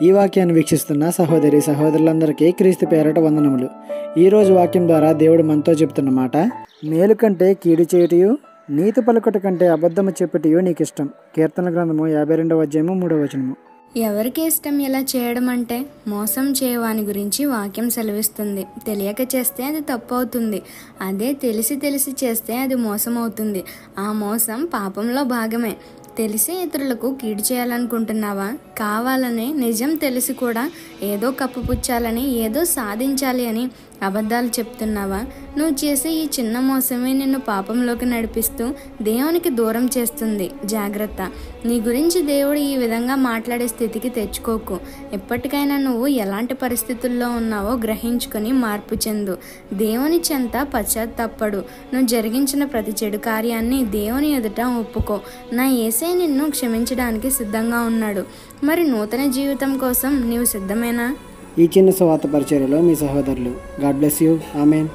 ఈ వాక్యాన్ని వీక్షిస్తున్న సహోదరి సహోదరులందరికీ క్రీస్తు పేరట వందనములు. ఈరోజు వాక్యం ద్వారా దేవుడు మనతో చెప్తున్న మాట, మేలు కంటే కీడు చేయుటయు నీతి పలుకుట కంటే అబద్ధము చెప్పుటయు నీకు ఇష్టం. కీర్తన గ్రంథము 52వ అధ్యాయము 3వ వచనము. ఎవరికి ఇష్టం ఇలా చేయడం అంటే? మోసం చేయవాని గురించి వాక్యం సెలవిస్తుంది. తెలియక చేస్తే అది తప్పు అవుతుంది. అదే తెలిసి చేస్తే అది మోసం అవుతుంది. ఆ మోసం పాపంలో భాగమే. తెలిసి ఇతరులకు కీడు చేయాలనుకుంటున్నావా? కావాలని నిజం తెలిసి కూడా ఏదో కప్పుపుచ్చాలని, ఏదో సాధించాలి అని అబద్ధాలు చెప్తున్నావా? నువ్వు చేసే ఈ చిన్న మోసమే నిన్ను పాపంలోకి నడిపిస్తూ దేవునికి దూరం చేస్తుంది. జాగ్రత్త. నీ గురించి దేవుడు ఈ విధంగా మాట్లాడే స్థితికి తెచ్చుకోకు. ఎప్పటికైనా నువ్వు ఎలాంటి పరిస్థితుల్లో ఉన్నావో గ్రహించుకొని మార్పు చెందు. దేవుని చెంత పశ్చాత్తాపడు. నువ్వు జరిగించిన ప్రతి చెడు కార్యాన్ని దేవుని ఎదుట ఒప్పుకో. నా యేసే నిన్ను క్షమించడానికి సిద్ధంగా ఉన్నాడు. మరి నూతన జీవితం కోసం నీవు సిద్ధమేనా? ఈ చిన్న సువార్త పరిచర్యలో మీ సహోదరులు. God bless you. ఆమేన్.